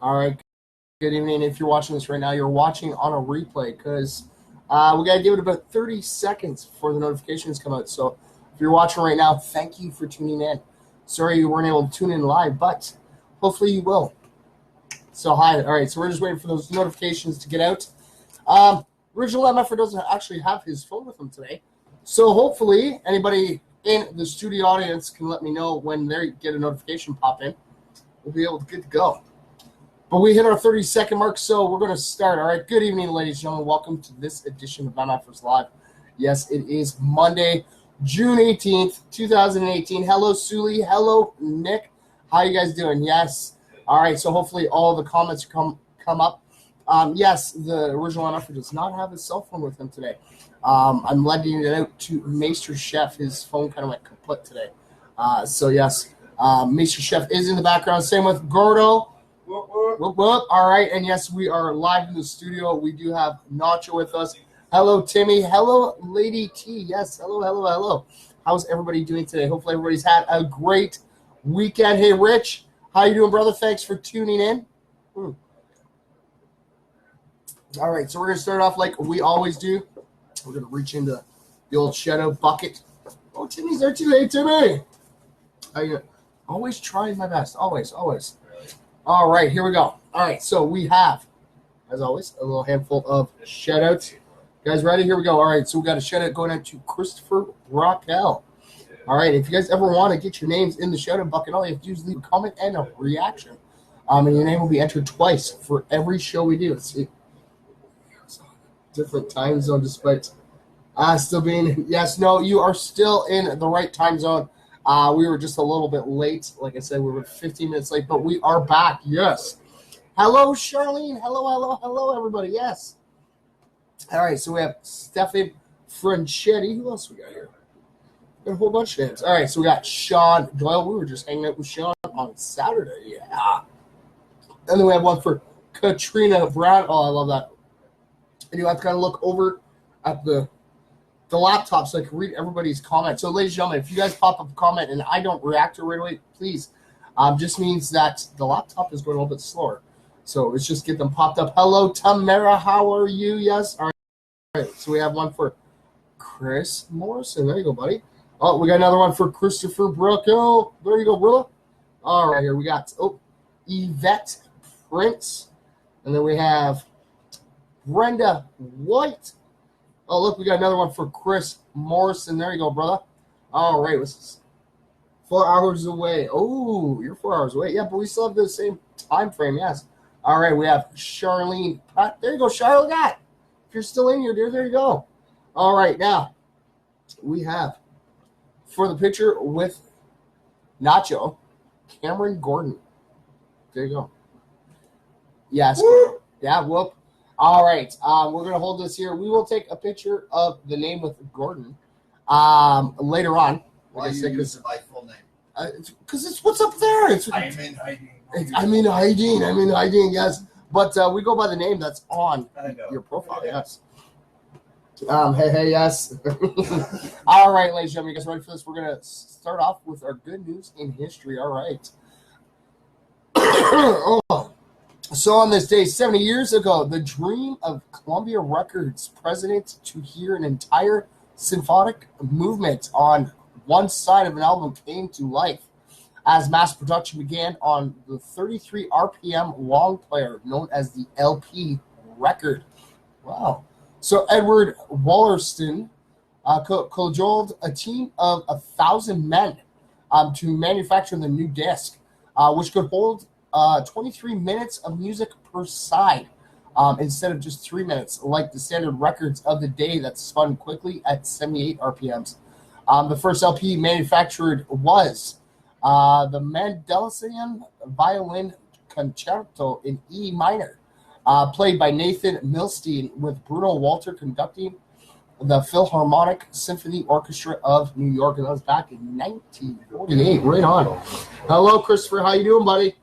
All right. Good evening. If you're watching this right now, you're watching on a replay because we got to give it about 30 seconds before the notifications come out. So if you're watching right now, thank you for tuning in. Sorry you weren't able to tune in live, but hopefully you will. So hi. All right. So we're just waiting for those notifications to get out. Original MFer doesn't actually have his phone with him today. So hopefully anybody in the studio audience can let me know when they get a notification pop in. We'll be able to get to go. But we hit our 30-second mark, so we're going to start. All right, good evening, ladies and gentlemen. Welcome to this edition of MFers Live. Yes, it is Monday, June 18th, 2018. Hello, Sully. Hello, Nick. How you guys doing? Yes. All right, so hopefully all the comments come up. Yes, the original MFer does not have his cell phone with him today. I'm letting it out to Maester Chef. His phone kind of went kaput today. So, yes, Maester Chef is in the background. Same with Gordo. Whoop, whoop. All right, and yes, we are live in the studio. We do have Nacho with us. Hello, Timmy. Hello, Lady T. Yes, hello. How's everybody doing today? Hopefully everybody's had a great weekend. Hey, Rich, how you doing, brother? Thanks for tuning in. All right, so we're going to start off like we always do. We're going to reach into the old shadow bucket. Oh, Timmy's there today, Timmy. How you doing? Always trying my best. Always. All right, here we go. All right, so we have, as always, a little handful of shout-outs. You guys ready? Here we go. All right, so we got a shout-out going out to Christopher Raquel. All right, if you guys ever want to get your names in the shout-out bucket, all you have to do is leave a comment and a reaction. And your name will be entered twice for every show we do. It's different time zone despite still being, yes, no, you are still in the right time zone. We were just a little bit late. Like I said, we were 15 minutes late, but we are back. Yes. Hello, Charlene. Hello, everybody. Yes. All right, so we have Stefan Franchetti. Who else we got here? Got a whole bunch of names. All right, so we got Sean Doyle. We were just hanging out with Sean on Saturday. Yeah. And then we have one for Katrina Brown. Oh, I love that. And you have to kind of look over at the laptop so I can read everybody's comments. So, ladies and gentlemen, if you guys pop up a comment and I don't react to it right away, please, just means that the laptop is going a little bit slower. So let's just get them popped up. Hello, Tamara. How are you? Yes. All right. So we have one for Chris Morrison. There you go, buddy. Oh, we got another one for Christopher Brooko. There you go, Brilla. All right, here we got Yvette Prince. And then we have Brenda White. Oh, look, we got another one for Chris Morrison. There you go, brother. All right, what's this? 4 hours away. Oh, you're 4 hours away. Yeah, but we still have the same time frame, yes. All right, we have Charlene. There you go, Charlotte. If you're still in here, dear, there you go. All right, now we have, for the picture with Nacho, Cameron Gordon. There you go. Yes. Woo! Yeah, whoop. All right, we're going to hold this here. We will take a picture of the name with Gordon later on. Why you use my full name? Because it's what's up there. I'm in hiding. I'm in hiding, yes. But we go by the name that's on your profile, yes. Hey, yes. All right, ladies and gentlemen, you guys ready for this? We're going to start off with our good news in history. All right. So on this day, 70 years ago, the dream of Columbia Records president to hear an entire symphonic movement on one side of an album came to life as mass production began on the 33 RPM long player known as the LP record. Wow. So Edward Wallerston cajoled a team of 1,000 men to manufacture the new disc, which could hold 23 minutes of music per side instead of just 3 minutes, like the standard records of the day that spun quickly at 78 RPMs. The first LP manufactured was the Mendelssohn Violin Concerto in E minor, played by Nathan Milstein, with Bruno Walter conducting the Philharmonic Symphony Orchestra of New York, and that was back in 1948. Right on. Hello, Christopher. How you doing, buddy?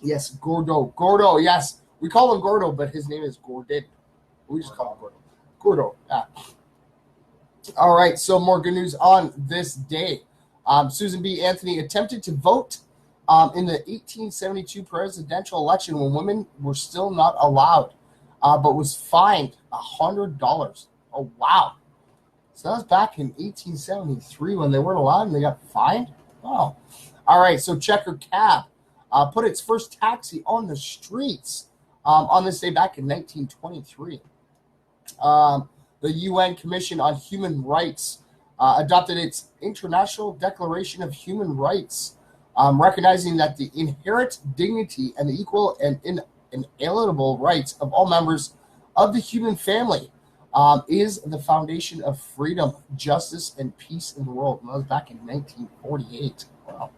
Yes, Gordo, yes. We call him Gordo, but his name is Gordon. We just call him Gordo, yeah. All right, so more good news on this day. Susan B. Anthony attempted to vote in the 1872 presidential election when women were still not allowed, but was fined $100. Oh, wow. So that was back in 1873 when they weren't allowed and they got fined? Wow. All right, so Checker Cab put its first taxi on the streets on this day back in 1923. The UN Commission on Human Rights adopted its International Declaration of Human Rights, recognizing that the inherent dignity and the equal and inalienable rights of all members of the human family is the foundation of freedom, justice, and peace in the world. And that was back in 1948. Wow.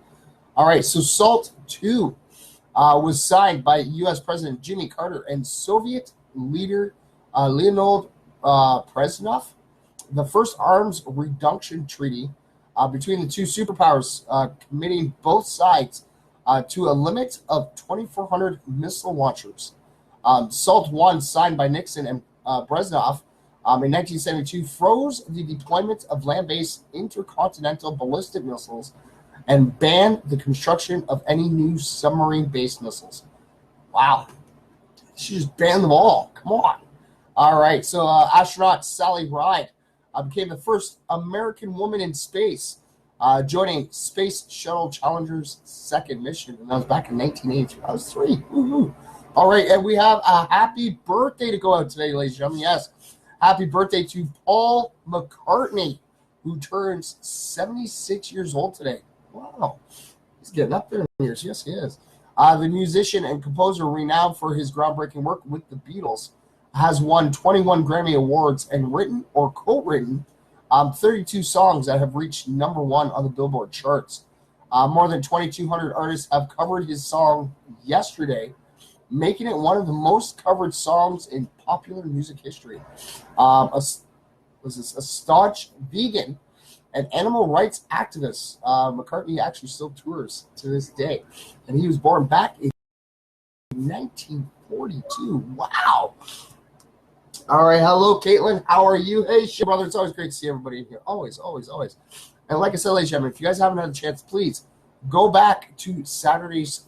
All right, so SALT II was signed by U.S. President Jimmy Carter and Soviet leader Leonid Brezhnev, the first arms reduction treaty between the two superpowers, committing both sides to a limit of 2,400 missile launchers. SALT I, signed by Nixon and Brezhnev in 1972, froze the deployment of land-based intercontinental ballistic missiles and banned the construction of any new submarine-based missiles. Wow. She just banned them all. Come on. All right, so astronaut Sally Ride became the first American woman in space, joining Space Shuttle Challenger's second mission, and that was back in 1983. I was 3. Woo-hoo. All right, and we have a happy birthday to go out today, ladies and gentlemen. Yes, happy birthday to Paul McCartney, who turns 76 years old today. Wow, he's getting up there in years. Yes, he is. The musician and composer, renowned for his groundbreaking work with the Beatles, has won 21 Grammy Awards and written or co-written 32 songs that have reached number 1 on the Billboard charts. More than 2,200 artists have covered his song Yesterday, making it one of the most covered songs in popular music history. A staunch vegan and animal rights activist, McCartney actually still tours to this day. And he was born back in 1942. Wow. All right. Hello, Caitlin. How are you? Hey, brother. It's always great to see everybody in here. Always, always, always. And like I said, ladies and gentlemen, if you guys haven't had a chance, please go back to Saturday's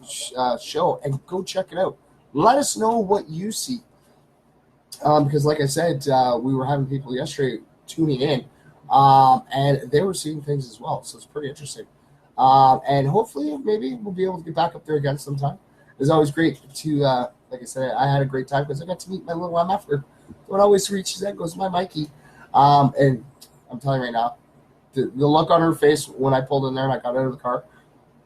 show and go check it out. Let us know what you see. Because like I said, we were having people yesterday tuning in, and they were seeing things as well. So it's pretty interesting. And hopefully, maybe we'll be able to get back up there again sometime. It's always great to, like I said, I had a great time because I got to meet my little MFer. When I always reaches out, goes my Mikey. And I'm telling you right now, the look on her face when I pulled in there and I got out of the car,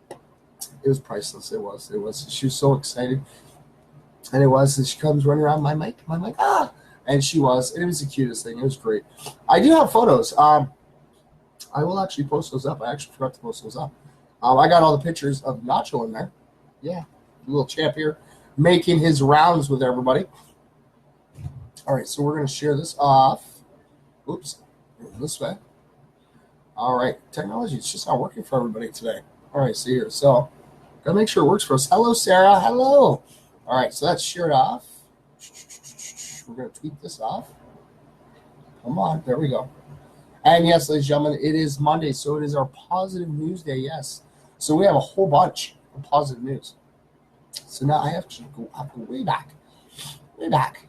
it was priceless. It was. She was so excited. And it was. And she comes running around my mic, ah! And she was. And it was the cutest thing. It was great. I do have photos. I will actually post those up. I actually forgot to post those up. I got all the pictures of Nacho in there. Yeah. A little champ here making his rounds with everybody. All right, so we're going to share this off. Oops, this way. All right, technology is just not working for everybody today. All right, see here. So, got to make sure it works for us. Hello, Sarah. Hello. All right, so that's shared off. We're going to tweet this off. Come on, there we go. And yes, ladies and gentlemen, it is Monday, so it is our positive news day, yes. So we have a whole bunch of positive news. So now I have to go way back. Way back.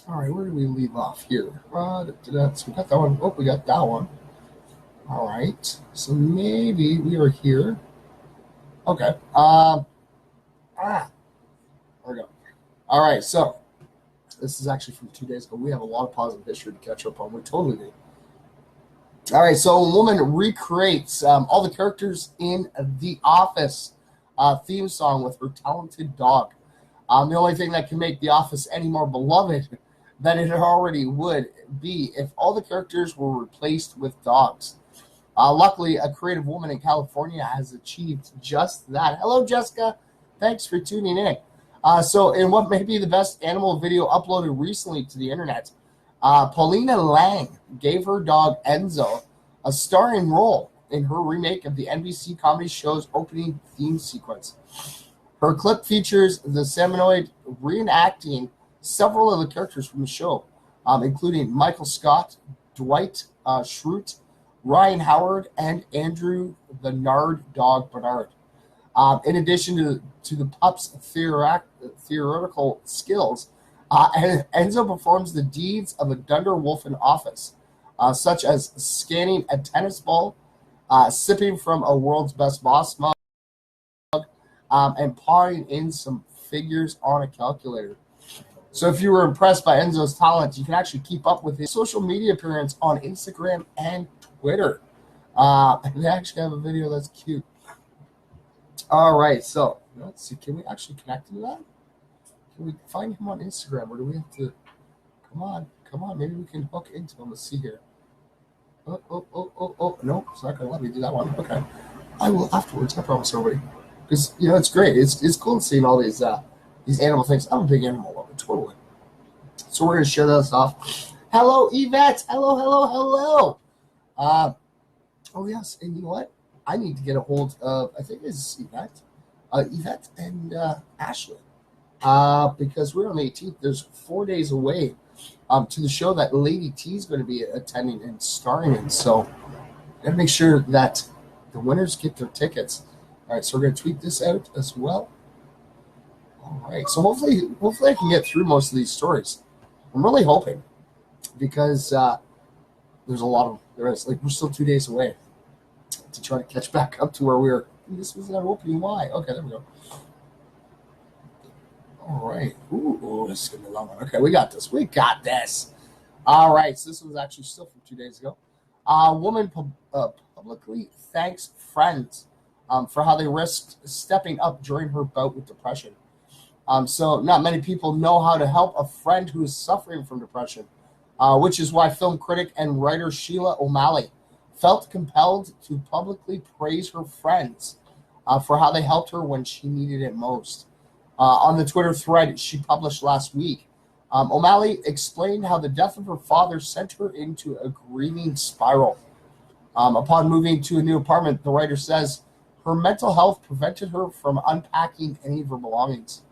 All right, where do we leave off here? So we got that one. Oh, we got that one. All right. So maybe we are here. Okay. There we go. All right. So this is actually from 2 days ago. We have a lot of positive history to catch up on. We totally do. All right. So a woman recreates all the characters in The Office theme song with her talented dog. The only thing that can make The Office any more beloved than it already would be if all the characters were replaced with dogs. Luckily, a creative woman in California has achieved just that. Hello, Jessica. Thanks for tuning in. So in what may be the best animal video uploaded recently to the internet, Paulina Lang gave her dog Enzo a starring role in her remake of the NBC comedy show's opening theme sequence. Her clip features the Seminoid reenacting several of the characters from the show, including Michael Scott, Dwight Schrute, Ryan Howard, and Andrew the Nard dog Bernard. In addition to the pup's theoretical skills, Enzo performs the deeds of a Dunder Wolf in office, such as scanning a tennis ball, sipping from a world's best boss mug, and pawing in some figures on a calculator. So if you were impressed by Enzo's talent, you can actually keep up with his social media appearance on Instagram and Twitter. And they actually have a video that's cute. All right, so let's see. Can we actually connect to that? Can we find him on Instagram, or do we have to? Come on. Maybe we can hook into him. Let's see here. Oh. No, it's not going to let me do that one. Okay. I will afterwards, I promise everybody. Because, it's great. It's cool seeing all these animal things. I'm a big animal lover, totally. So we're going to share this off. Hello, Yvette. Hello. Oh, yes. And you know what? I need to get a hold of, I think it's Yvette. Yvette and Ashley. Because we're on the 18th. There's 4 days away to the show that Lady T is going to be attending and starring in. So got to make sure that the winners get their tickets. All right, so we're going to tweet this out as well. All right, so hopefully I can get through most of these stories. I'm really hoping, because there's a lot of we're still 2 days away to try to catch back up to where we were. This was our opening. Why? Okay, there we go. All right. Ooh, this is going to be a long one. Okay, we got this. All right, so this was actually still from 2 days ago. Woman publicly thanks friends for how they risked stepping up during her bout with depression. So not many people know how to help a friend who is suffering from depression, which is why film critic and writer Sheila O'Malley felt compelled to publicly praise her friends for how they helped her when she needed it most. On the Twitter thread she published last week, O'Malley explained how the death of her father sent her into a grieving spiral. Upon moving to a new apartment, the writer says her mental health prevented her from unpacking any of her belongings.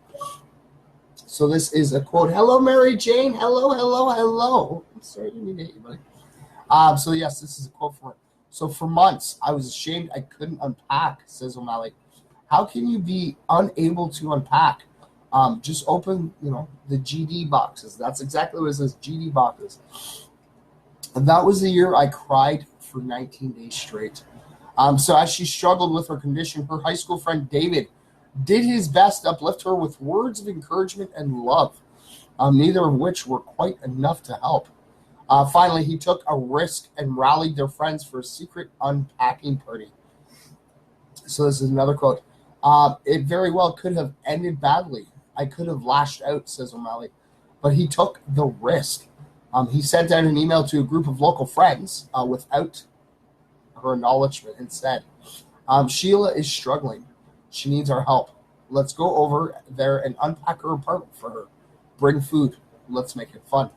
So this is a quote. Hello, Mary Jane. Hello. I'm sorry, I didn't mean to hit you, buddy. So yes, this is a quote from her. So for months, I was ashamed I couldn't unpack, says O'Malley. How can you be unable to unpack? Just open, the GD boxes. That's exactly what it says, GD boxes. And that was the year I cried for 19 days straight. So as she struggled with her condition, her high school friend David did his best to uplift her with words of encouragement and love, neither of which were quite enough to help. Finally, he took a risk and rallied their friends for a secret unpacking party. So this is another quote. It very well could have ended badly. I could have lashed out, says O'Malley, but he took the risk. He sent out an email to a group of local friends without her acknowledgement and said, Sheila is struggling. She needs our help. Let's go over there and unpack her apartment for her. Bring food. Let's make it fun.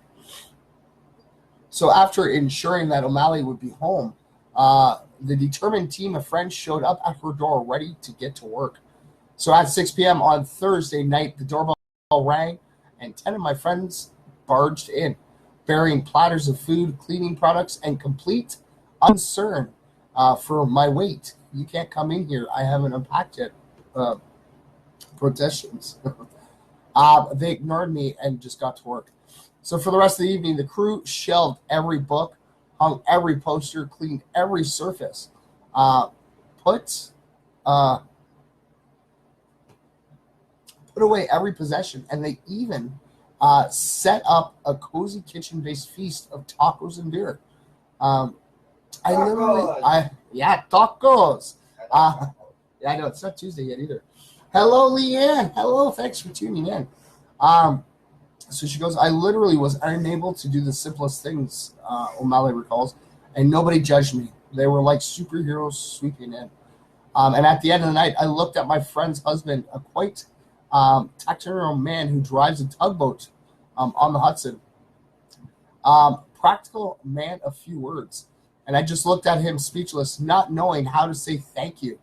So after ensuring that O'Malley would be home, the determined team of friends showed up at her door ready to get to work. So at 6 p.m. on Thursday night, the doorbell rang, and 10 of my friends barged in, bearing platters of food, cleaning products, and complete concern for my weight. You can't come in here. I haven't unpacked yet. Protestations. They ignored me and just got to work. So for the rest of the evening, the crew shelved every book, hung every poster, cleaned every surface, put away every possession, and they even set up a cozy kitchen-based feast of tacos and beer. Tacos. I know it's not Tuesday yet either. Hello, Leanne. Hello, thanks for tuning in. So she goes, I literally was unable to do the simplest things, O'Malley recalls, and nobody judged me. They were like superheroes sweeping in. And at the end of the night, I looked at my friend's husband, a quite taciturn man who drives a tugboat on the Hudson. Practical man of few words. And I just looked at him speechless, not knowing how to say thank you,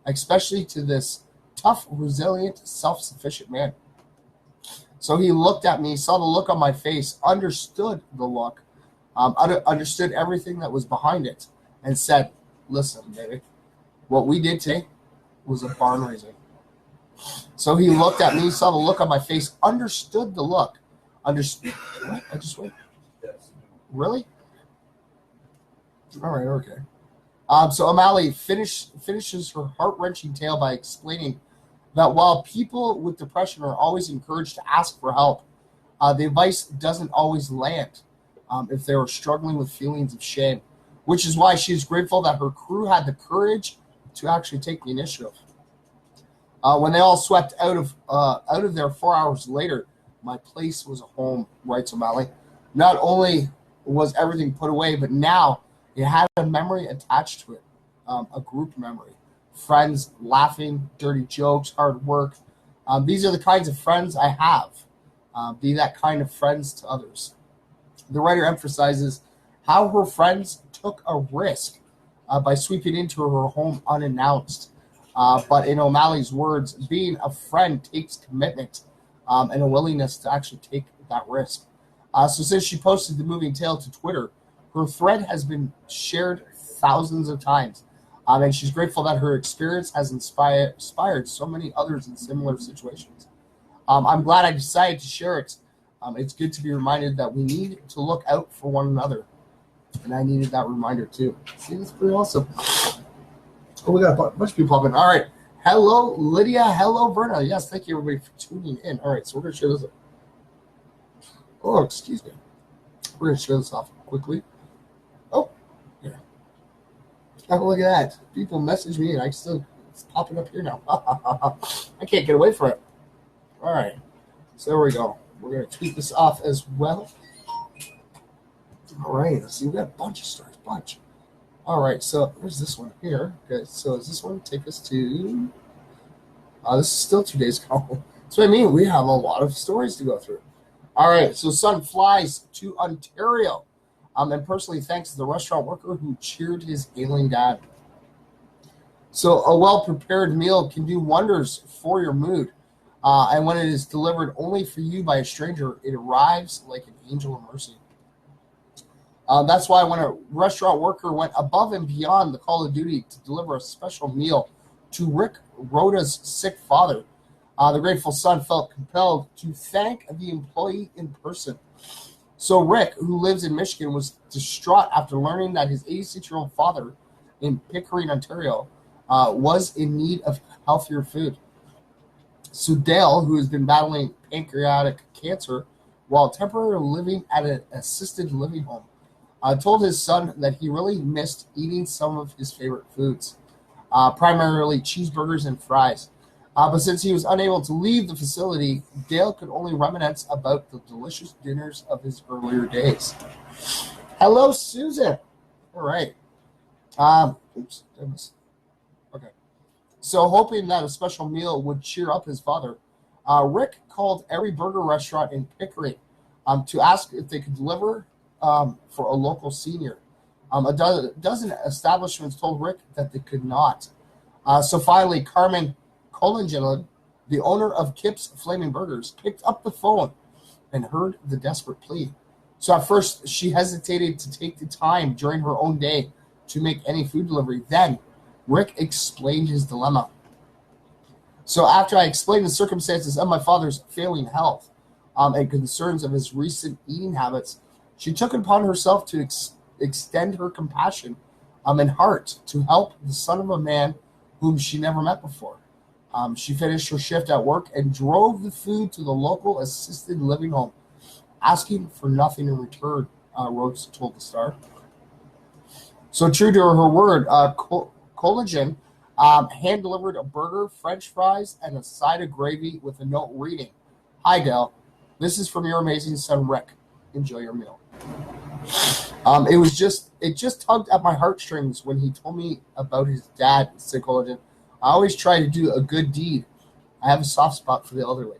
especially to this tough, resilient, self-sufficient man. So he looked at me, saw the look on my face, understood the look, understood everything that was behind it, and said, listen, baby, what we did today was a barn raising. So he looked at me, saw the look on my face, understood the look. Understood. What? I just wait. Yes. Really? All right, okay. So O'Malley finishes her heart-wrenching tale by explaining that while people with depression are always encouraged to ask for help, the advice doesn't always land if they are struggling with feelings of shame, which is why she is grateful that her crew had the courage to actually take the initiative. When they all swept out of there 4 hours later, my place was a home, writes O'Malley. Not only was everything put away, but now it had a memory attached to it, a group memory. Friends, laughing, dirty jokes, hard work. These are the kinds of friends I have. Be that kind of friends to others. The writer emphasizes how her friends took a risk by sweeping into her home unannounced. But in O'Malley's words, being a friend takes commitment and a willingness to actually take that risk. So since she posted the moving tale to Twitter, her thread has been shared thousands of times. And she's grateful that her experience has inspired so many others in similar situations. I'm glad I decided to share it. It's good to be reminded that we need to look out for one another. And I needed that reminder too. See, that's pretty awesome. Oh, we got a bunch of people popping. All right. Hello, Lydia. Hello, Verna. Yes, thank you, everybody, for tuning in. All right, so we're going to share this. Oh, excuse me. We're going to share this off quickly. Oh, yeah. Oh, look at that. People message me, and it's popping up here now. I can't get away from it. All right. So there we go. We're going to tweet this off as well. All right. Let's see. We got a bunch of stories. Bunch. All right. So there's this one here. Okay. So does this one take us to... this is still 2 days ago. So I mean, we have a lot of stories to go through. All right. So son flies to Ontario. And personally thanks the restaurant worker who cheered his ailing dad. So a well-prepared meal can do wonders for your mood. And when it is delivered only for you by a stranger, it arrives like an angel of mercy. That's why when a restaurant worker went above and beyond the call of duty to deliver a special meal to Rick Rhoda's sick father, the grateful son felt compelled to thank the employee in person. So Rick, who lives in Michigan, was distraught after learning that his 86-year-old father in Pickering, Ontario, was in need of healthier food. So Dale, who has been battling pancreatic cancer while temporarily living at an assisted living home, told his son that he really missed eating some of his favorite foods, primarily cheeseburgers and fries. But since he was unable to leave the facility, Dale could only reminisce about the delicious dinners of his earlier days. Hello, Susan. All right. Oops. Okay. So hoping that a special meal would cheer up his father, Rick called every burger restaurant in Pickering to ask if they could deliver for a local senior. A dozen establishments told Rick that they could not. So finally, Carmen Colangelo, the owner of Kip's Flaming Burgers, picked up the phone and heard the desperate plea. So at first, she hesitated to take the time during her own day to make any food delivery. Then, Rick explained his dilemma. So after I explained the circumstances of my father's failing health and concerns of his recent eating habits, she took it upon herself to extend her compassion and heart to help the son of a man whom she never met before. She finished her shift at work and drove the food to the local assisted living home, asking for nothing in return, Rhodes told the Star. So true to her word, Collagen hand-delivered a burger, French fries, and a side of gravy with a note reading, "Hi, Dale. This is from your amazing son, Rick. Enjoy your meal." It just tugged at my heartstrings when he told me about his dad, said Collagen. I always try to do a good deed. I have a soft spot for the elderly.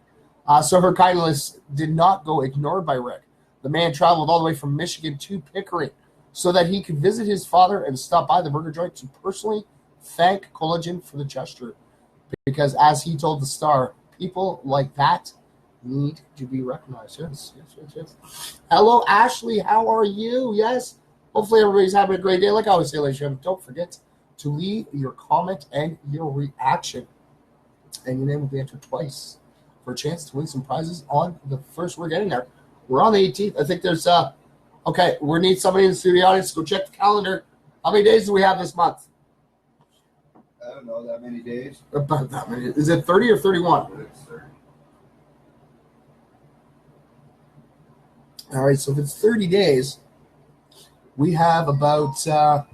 So her kindness did not go ignored by Rick. The man traveled all the way from Michigan to Pickering so that he could visit his father and stop by the burger joint to personally thank Collagen for the gesture. Because as he told the Star, people like that need to be recognized. Yes. Hello, Ashley. How are you? Yes. Hopefully everybody's having a great day. Like I always say, ladies and gentlemen, don't forget, to leave your comment and your reaction. And your name will be entered twice for a chance to win some prizes on the first. We're getting there. We're on the 18th. I think there's okay, we need somebody in the studio audience. Go check the calendar. How many days do we have this month? I don't know, that many days. About that many. Is it 30 or 31? It's 30. All right, so if it's 30 days, we have about 12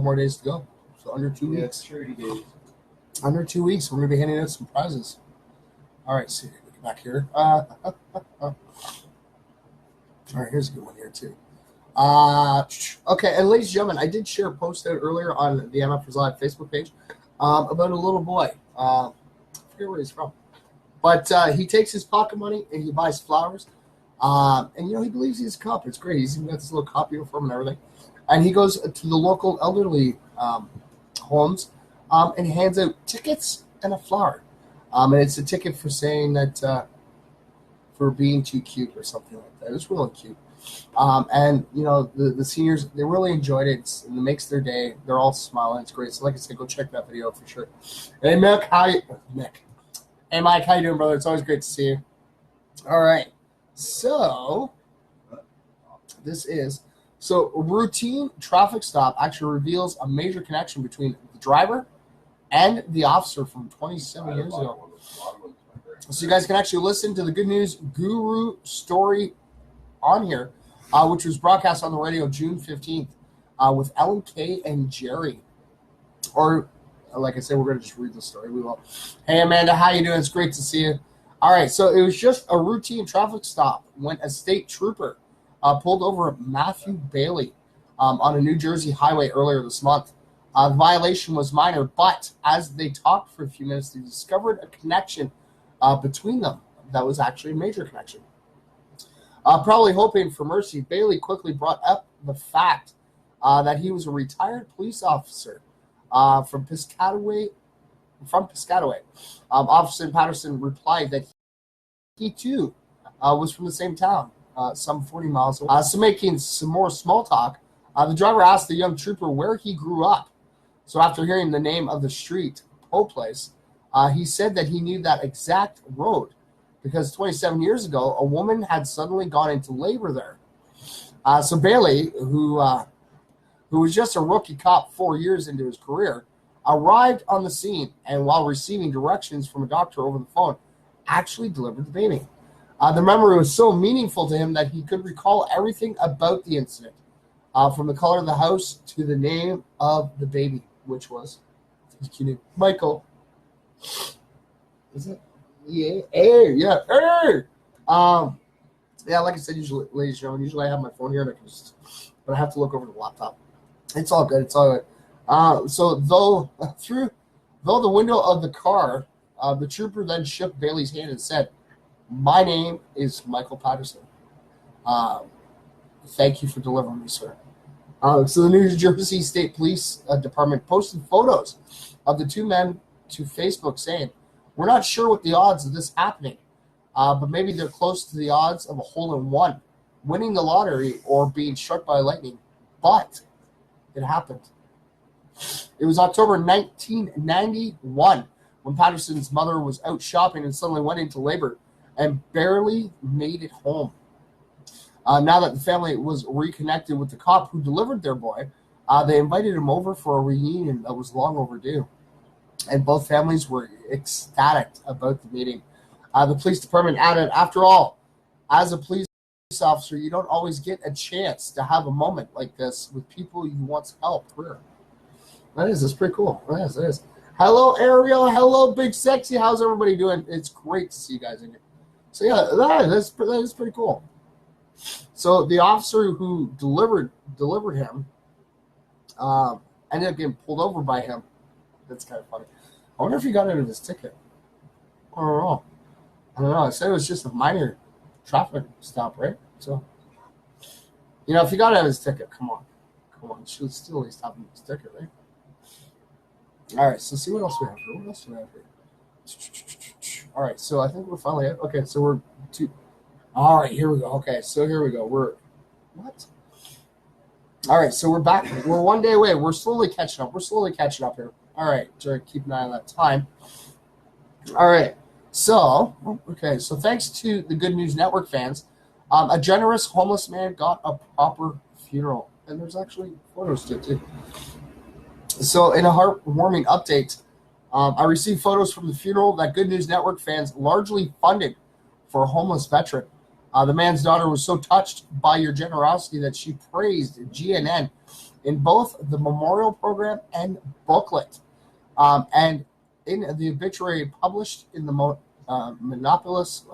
more days to go. So under 2 Yeah, weeks. it's 30 days. Under 2 weeks, we're going to be handing out some prizes. All right, see, get back here. All right, here's a good one here, too. Okay, and ladies and gentlemen, I did share a post out earlier on the MFers Live Facebook page about a little boy. I forget where he's from. But he takes his pocket money and he buys flowers. And, he believes he's a cop. It's great. He's even got this little cop uniform and everything. And he goes to the local elderly homes and hands out tickets and a flower. And it's a ticket for saying that for being too cute or something like that. It's really cute. And, the seniors, they really enjoyed it. It makes their day. They're all smiling. It's great. So like I said, go check that video for sure. Hey, Mick, Hey, Mike, how you doing, brother? It's always great to see you. All right. So a routine traffic stop actually reveals a major connection between the driver and the officer from 27 years ago. So you guys can actually listen to the Good News Guru story on here, which was broadcast on the radio June 15th with Ellen Kay and Jerry. Or, like I said, we're going to just read the story. We will. Hey, Amanda, how you doing? It's great to see you. All right, so it was just a routine traffic stop when a state trooper pulled over Matthew Bailey on a New Jersey highway earlier this month. The violation was minor, but as they talked for a few minutes, they discovered a connection between them that was actually a major connection. Probably hoping for mercy, Bailey quickly brought up the fact that he was a retired police officer from Piscataway. Officer Patterson replied that he too was from the same town, some 40 miles away. So making some more small talk, the driver asked the young trooper where he grew up. So after hearing the name of the street, Poe Place, he said that he knew that exact road because 27 years ago, a woman had suddenly gone into labor there. So Bailey, who was just a rookie cop 4 years into his career, arrived on the scene and while receiving directions from a doctor over the phone, actually delivered the baby. The memory was so meaningful to him that he could recall everything about the incident, from the color of the house to the name of the baby, which was Michael. Is it? Yeah. Hey, yeah. Hey. Yeah, like I said, usually, ladies and gentlemen, usually I have my phone here, and but I have to look over the laptop. It's all good. It's all good. So though through the window of the car, the trooper then shook Bailey's hand and said, "My name is Michael Patterson. Thank you for delivering me, sir." So the New Jersey State Police Department posted photos of the two men to Facebook saying, "We're not sure what the odds of this happening, but maybe they're close to the odds of a hole-in-one, winning the lottery, or being struck by lightning. But it happened." It was October 1991 when Patterson's mother was out shopping and suddenly went into labor and barely made it home. Now that the family was reconnected with the cop who delivered their boy, they invited him over for a reunion that was long overdue. And both families were ecstatic about the meeting. The police department added, "After all, as a police officer, you don't always get a chance to have a moment like this with people you once helped." That's pretty cool. It is. Hello, Ariel. Hello, Big Sexy. How's everybody doing? It's great to see you guys in here. So yeah, that is pretty cool. So the officer who delivered him ended up getting pulled over by him. That's kind of funny. I wonder if he got out of his ticket. I don't know. I said it was just a minor traffic stop, right? So, if he got out of his ticket, come on. Should still at least have his ticket, right? All right, so see what else we have here. All right, so I think we're finally at, okay, so we're all right, here we go. Okay, so here we go. What? All right, so we're back. We're one day away. We're slowly catching up. We're slowly catching up here. All right, Jerry, keep an eye on that time. All right, so thanks to the Good News Network fans, a generous homeless man got a proper funeral, and there's actually photos to it too. So, in a heartwarming update, I received photos from the funeral that Good News Network fans largely funded for a homeless veteran. The man's daughter was so touched by your generosity that she praised GNN in both the memorial program and booklet. And in the obituary published in the Minneapolis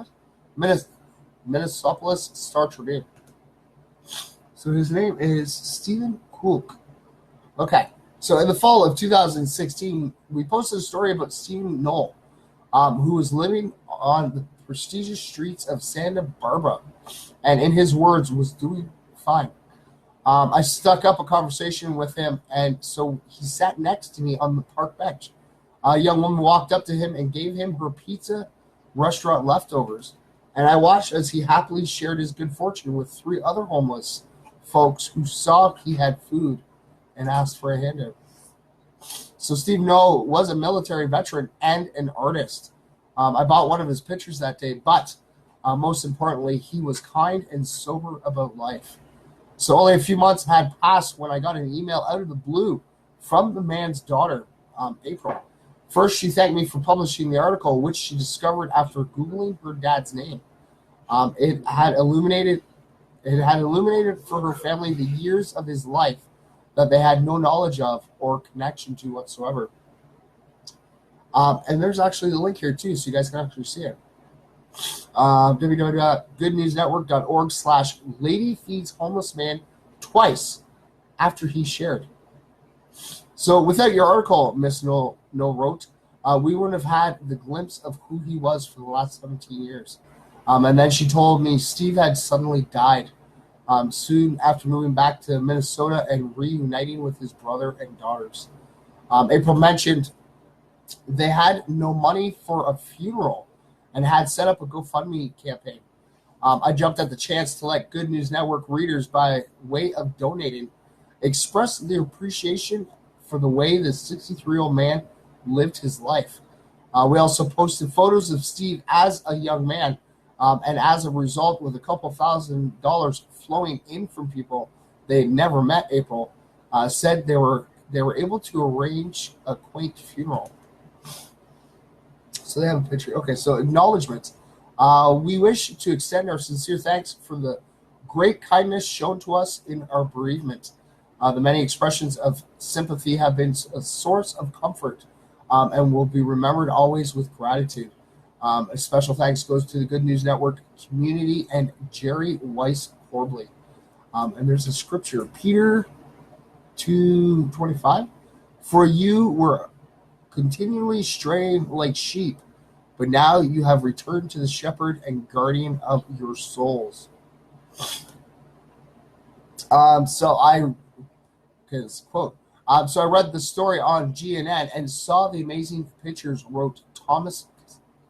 Star Tribune. So his name is Stephen Cook. Okay. So in the fall of 2016, we posted a story about Stephen Knoll, who was living on the prestigious streets of Santa Barbara, and in his words, was doing fine. I stuck up a conversation with him, and so he sat next to me on the park bench. A young woman walked up to him and gave him her pizza restaurant leftovers, and I watched as he happily shared his good fortune with 3 other homeless folks who saw he had food and asked for a handout. So Steve Knoll was a military veteran and an artist. I bought one of his pictures that day, but most importantly, he was kind and sober about life. So only a few months had passed when I got an email out of the blue from the man's daughter, April. First, she thanked me for publishing the article, which she discovered after Googling her dad's name. It had illuminated for her family the years of his life that they had no knowledge of or connection to whatsoever. And there's actually the link here too, so you guys can actually see it. www.goodnewsnetwork.org/lady feeds homeless man twice after he shared. So without your article, Miss No wrote, we wouldn't have had the glimpse of who he was for the last 17 years. And then she told me Steve had suddenly died soon after moving back to Minnesota and reuniting with his brother and daughters. April mentioned they had no money for a funeral and had set up a GoFundMe campaign. I jumped at the chance to let Good News Network readers, by way of donating, express their appreciation for the way the 63-year-old man lived his life. We also posted photos of Steve as a young man, and as a result, with a couple $1,000s flowing in from people they never met, April said they were able to arrange a quaint funeral. So they have a picture. Okay, so acknowledgments. We wish to extend our sincere thanks for the great kindness shown to us in our bereavement. The many expressions of sympathy have been a source of comfort and will be remembered always with gratitude. A special thanks goes to the Good News Network community and Jerry Weiss Horbley. And there's a scripture, Peter 2:25. For you were continually straying like sheep, but now you have returned to the shepherd and guardian of your souls. So I read the story on GNN and saw the amazing pictures, wrote Thomas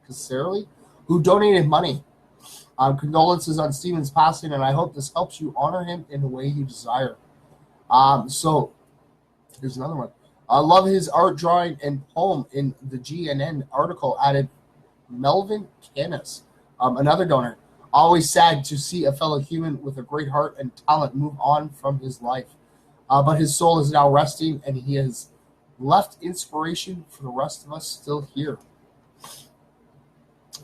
Casserly, who donated money. Condolences on Stephen's passing, and I hope this helps you honor him in the way you desire. So here's another one. I love his art, drawing, and poem in the GNN article, added Melvin Canis, another donor. Always sad to see a fellow human with a great heart and talent move on from his life. But his soul is now resting, and he has left inspiration for the rest of us still here.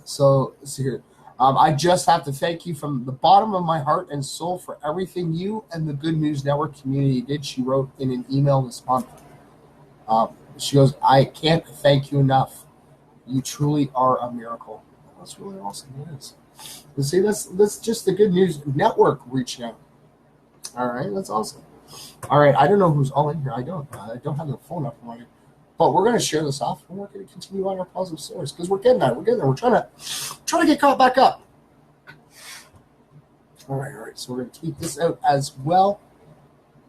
So, let's see here. I just have to thank you from the bottom of my heart and soul for everything you and the Good News Network community did, she wrote in an email this month. She goes, I can't thank you enough. You truly are a miracle. That's really awesome. It is. You see, that's just the Good News Network reaching out. All right, that's awesome. All right, I don't know who's all in here. I don't have the phone up running. But we're going to share this off, and we're going to continue on our positive stories because we're getting there. We're trying to get caught back up. All right. So we're going to tweet this out as well.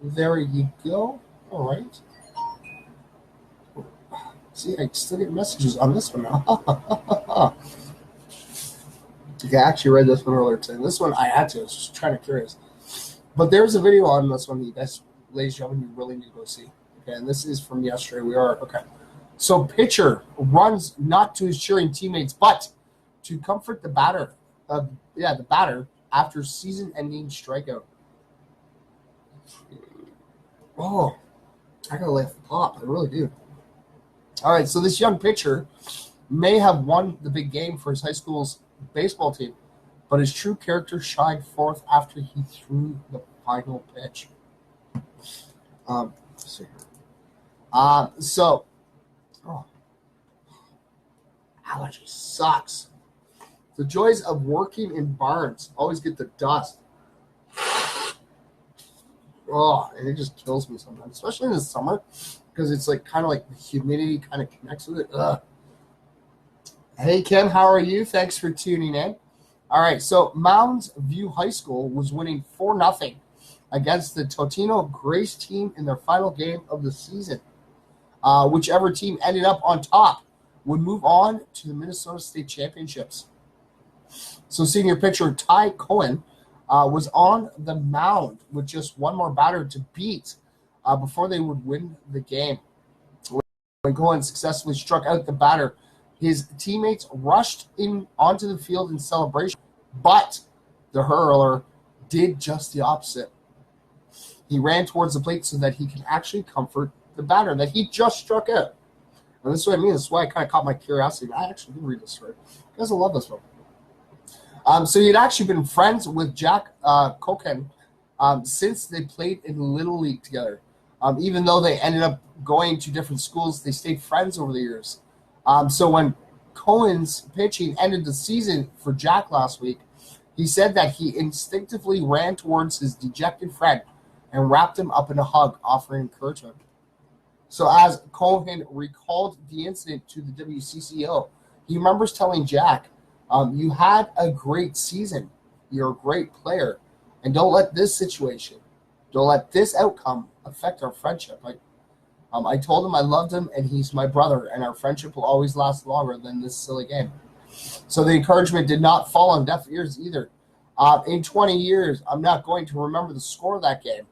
There you go. All right. See, I still get messages on this one now. Okay, I actually read this one earlier today. This one I had to. I was just trying to curious. But there's a video on this one that you guys ladies and gentlemen, you really need to go see. Okay, and this is from yesterday. We are okay. So pitcher runs not to his cheering teammates, but to comfort the batter. The batter after season-ending strikeout. Oh, I gotta lay off the top. I really do. All right, so this young pitcher may have won the big game for his high school's baseball team, but his true character shined forth after he threw the final pitch. Allergy sucks. The joys of working in barns always get the dust. Oh, and it just kills me sometimes, especially in the summer, because it's like kind of like the humidity kind of connects with it. Ugh. Hey, Kim, how are you? Thanks for tuning in. All right, so Mounds View High School was winning 4-0 against the Totino Grace team in their final game of the season. Whichever team ended up on top would move on to the Minnesota State Championships. So senior pitcher Ty Cohen was on the mound with just one more batter to beat before they would win the game. When Cohen successfully struck out the batter, his teammates rushed in onto the field in celebration, but the hurler did just the opposite. He ran towards the plate so that he could actually comfort the batter that he just struck out. And this is what I mean. This is why I kind of caught my curiosity. I actually did read this story. You guys will love this one. So he had actually been friends with Jack Koken since they played in Little League together. Even though they ended up going to different schools, they stayed friends over the years. So when Cohen's pitching ended the season for Jack last week, he said that he instinctively ran towards his dejected friend and wrapped him up in a hug, offering encouragement. So as Cohen recalled the incident to the WCCO, he remembers telling Jack, you had a great season. You're a great player. And don't let this situation, don't let this outcome affect our friendship. I told him I loved him and he's my brother, and our friendship will always last longer than this silly game. So the encouragement did not fall on deaf ears either. In 20 years, I'm not going to remember the score of that game,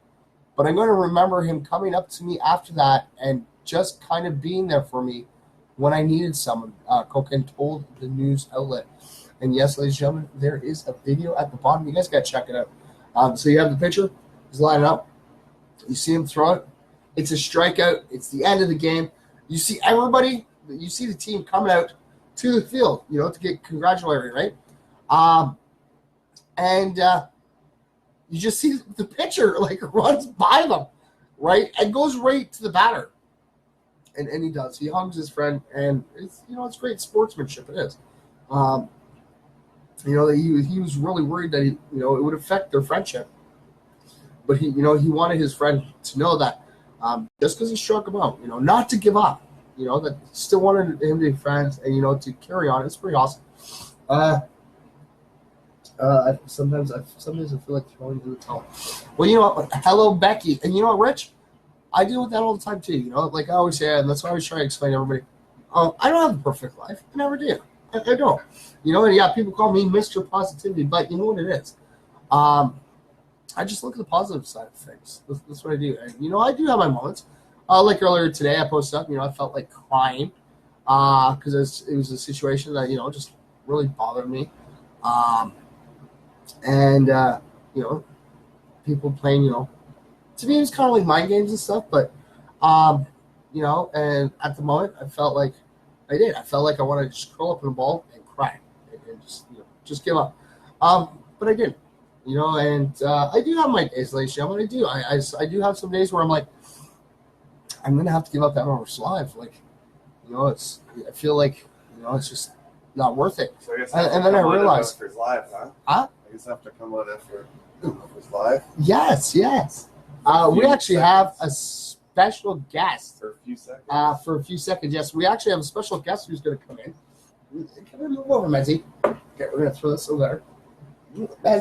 but I'm going to remember him coming up to me after that and just kind of being there for me when I needed someone, Koken told the news outlet. And yes, ladies and gentlemen, there is a video at the bottom. You guys got to check it out. So you have the pitcher. He's lining up. You see him throw it. It's a strikeout. It's the end of the game. You see everybody. You see the team coming out to the field, to get congratulated, right? And you just see the pitcher runs by them, right, and goes right to the batter. And he does. He hugs his friend, and it's great sportsmanship. It is. He was really worried that it would affect their friendship, but he wanted his friend to know that just because he struck him out, not to give up, that still wanted him to be friends and to carry on. It's pretty awesome. Sometimes I feel like throwing in the towel. Well, you know what? Hello, Becky, and you know what, Rich? I deal with that all the time too. Like I always say, and that's why I always try to explain to everybody. I don't have a perfect life. I never do. I don't. And yeah, people call me Mr. Positivity, but you know what it is. I just look at the positive side of things. That's what I do. And, I do have my moments. Like earlier today, I posted up. I felt like crying because it was a situation that just really bothered me. And people playing. To me, it was kind of like mind games and stuff. But and at the moment, I felt like I did. I felt like I wanted to just curl up in a ball and cry and just give up. But I didn't. And I do have my days, ladies and gentlemen. I do. I do have some days where I'm like, I'm gonna have to give up that hours live. I feel like it's just not worth it. So I guess and then I realized, for live, huh? Huh? I guess I have to come with it for live. Yes. We actually have a special guest For a few seconds. Yes, we actually have a special guest who's going to come in. Can we move over, Mezzy? Okay, we're going to throw this over there.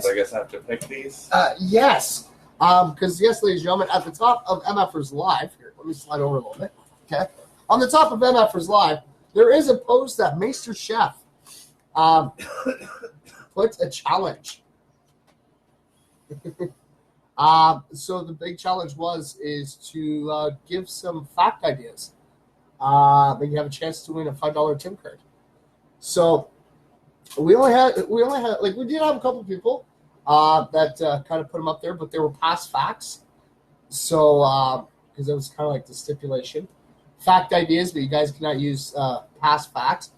So I guess I have to pick these? Yes. Because, yes, ladies and gentlemen, at the top of MFers Live, here, let me slide over a little bit. Okay. On the top of MFers Live, there is a post that Maester Chef put a challenge. So the big challenge is to give some fact ideas. Then you have a chance to win a $5 Tim card. So we only had like we did have a couple people that kind of put them up there, but they were past facts. So because it was kind of like the stipulation, fact ideas, but you guys cannot use past facts.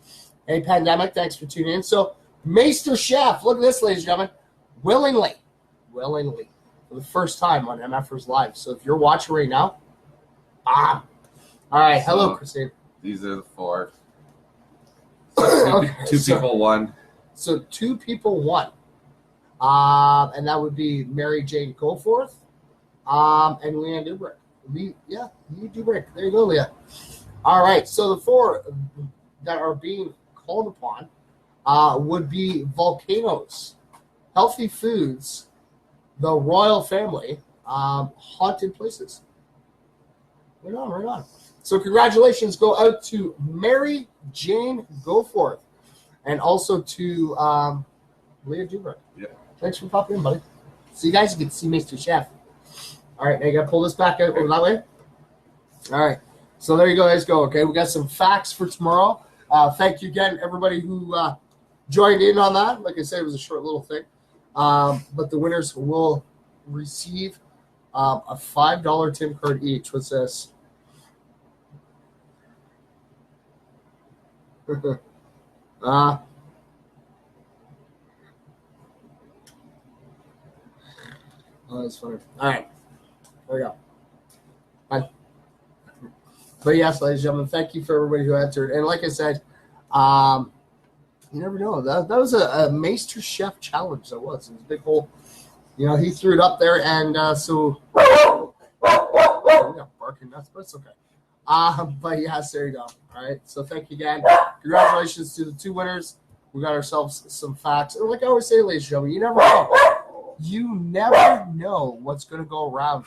Hey, Pandemic, thanks for tuning in. So Maester Chef, look at this, ladies and gentlemen, willingly, for the first time on MFers Live. So if you're watching right now, all right, hello, Christine. These are the 4. So two people won. So 2 people won. And that would be Mary Jane Goforth and Leanne Dubrick. Lee Dubrick. There you go, Leah. All right, so the 4 that are being called upon would be Volcanoes, Healthy Foods, The Royal Family, Haunted Places. Right on. So congratulations go out to Mary Jane Goforth and also to Leah Dubrick. Yeah. Thanks for popping in, buddy. So you guys get to see Mr. Chef. All right, now you got to pull this back out over that way. All right. So there you go, guys. Go. Okay, we got some facts for tomorrow. Thank you again, everybody who joined in on that. Like I said, it was a short little thing. But the winners will receive a $5 Tim card each. What's this? Oh, that's funny. All right. There we go. Bye. But yes, ladies and gentlemen, thank you for everybody who answered. And like I said, you never know. That was a Maester Chef challenge. That was. It was a big hole. You know, he threw it up there, and so we got barking nuts, but it's okay. But yes, there you go. All right. So thank you again. Congratulations to the 2 winners. We got ourselves some facts. And like I always say, ladies and gentlemen, you never know. You never know what's going to go around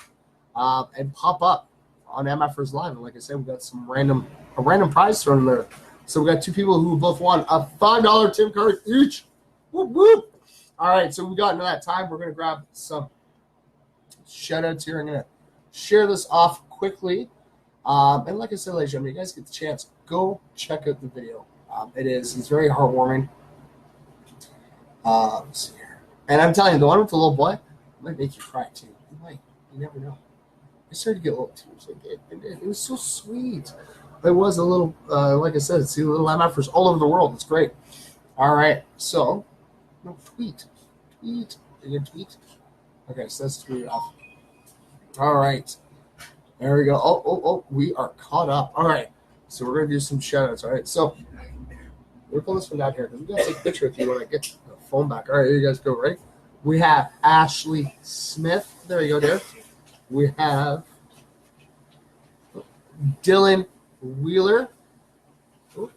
and pop up on MFers Live. And like I said, we got a random prize thrown in there. So we got 2 people who both won a $5 Tim card each. Whoop, whoop. All right, so we got into that time. We're going to grab some shout-outs here. I'm going to share this off quickly. And like I said, ladies and gentlemen, you guys get the chance, go check out the video. It's very heartwarming. Let's see here. And I'm telling you, the one with the little boy might make you cry too. You never know. I started to get a little tears. It was so sweet. It was a little, like I said, see little MFers all over the world. It's great. All right, so no tweet. You can tweet. Okay, so that's tweet off. All right. There we go. Oh, we are caught up. All right. So we're going to do some shout-outs. All right. So we're pulling this one down here because we got to take a picture with you when I get the phone back. All right. Here you guys go, right? We have Ashley Smith. There you go, there. We have Dylan Wheeler. Ooh.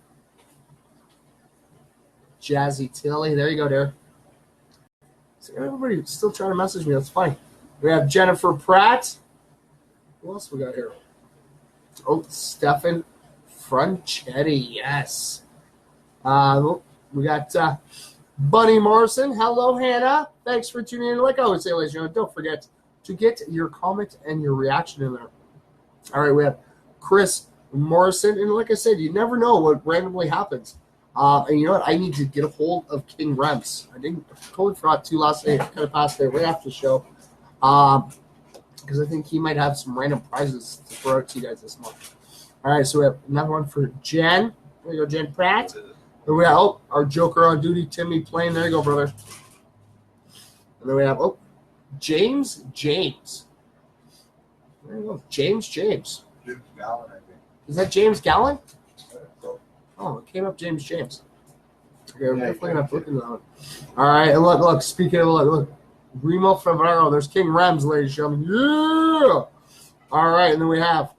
Jazzy Tilly. There you go, there. So everybody's still trying to message me. That's fine. We have Jennifer Pratt. Who else we got here? Oh, Stefan Franchetti, yes. We got Bunny Morrison. Hello, Hannah. Thanks for tuning in. Like I always say, ladies and gentlemen, don't forget to get your comment and your reaction in there. All right, we have Chris Morrison. And like I said, you never know what randomly happens. And you know what? I need to get a hold of King Rems. I totally forgot to last night. Kind of passed it right after the show. Because I think he might have some random prizes to throw out to you guys this month. All right, so we have another one for Jen. There you go, Jen Pratt. Then we have our Joker on duty, Timmy Plain. There you go, brother. And then we have James. There you go, James. James Gallon, I think. Is that James Gallon? Oh, it came up James. Okay, we're definitely gonna have to look into that one. All right, and look. Speaking of look. Remo Favaro. There's King Rems, ladies and gentlemen. Yeah! All right, and then we have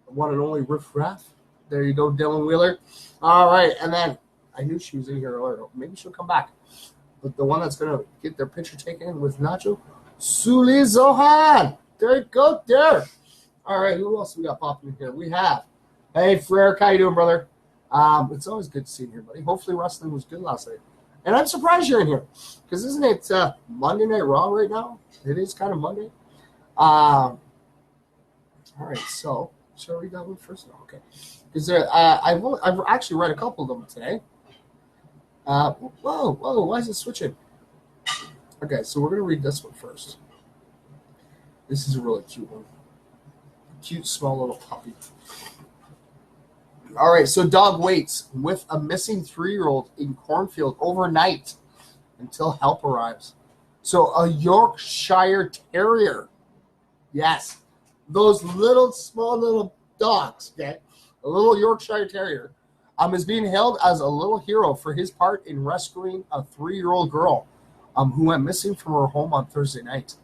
one and only Riff Raff. There you go, Dylan Wheeler. All right, and then I knew she was in here earlier. Maybe she'll come back. But the one that's going to get their picture taken with Nacho, Suli Zohan. There you go, there. All right, who else we got popping in here? We have, hey, Frere, how you doing, brother? It's always good to see you here, buddy. Hopefully wrestling was good last night. And I'm surprised you're in here because isn't it Monday Night Raw right now? It is kind of Monday. All right, so should I read that one first? No, okay. Because I've actually read a couple of them today. Whoa, why is it switching? Okay, so we're going to read this one first. This is a really cute one. Cute, small little puppy. All right, so dog waits with a missing 3-year-old in cornfield overnight until help arrives. So a Yorkshire Terrier. Yes, those little, small little dogs, okay? A little Yorkshire Terrier is being hailed as a little hero for his part in rescuing a 3-year-old girl who went missing from her home on Thursday night.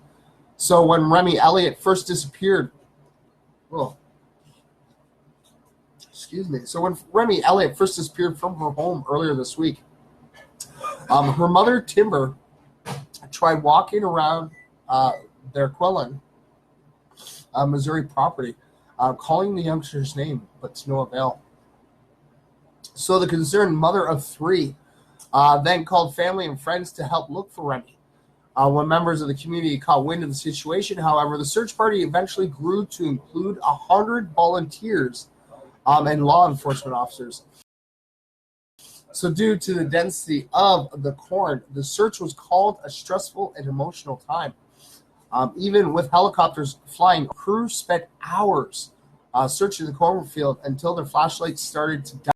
So when Remy Elliott first disappeared, So when Remy Elliott first disappeared from her home earlier this week, her mother, Timber, tried walking around their Quellen, Missouri property, calling the youngster's name, but to no avail. So the concerned mother of 3 then called family and friends to help look for Remy. When members of the community caught wind of the situation, however, the search party eventually grew to include 100 volunteers and law enforcement officers. So due to the density of the corn, the search was called a stressful and emotional time. Even with helicopters flying, crews spent hours searching the cornfield until their flashlights started to die.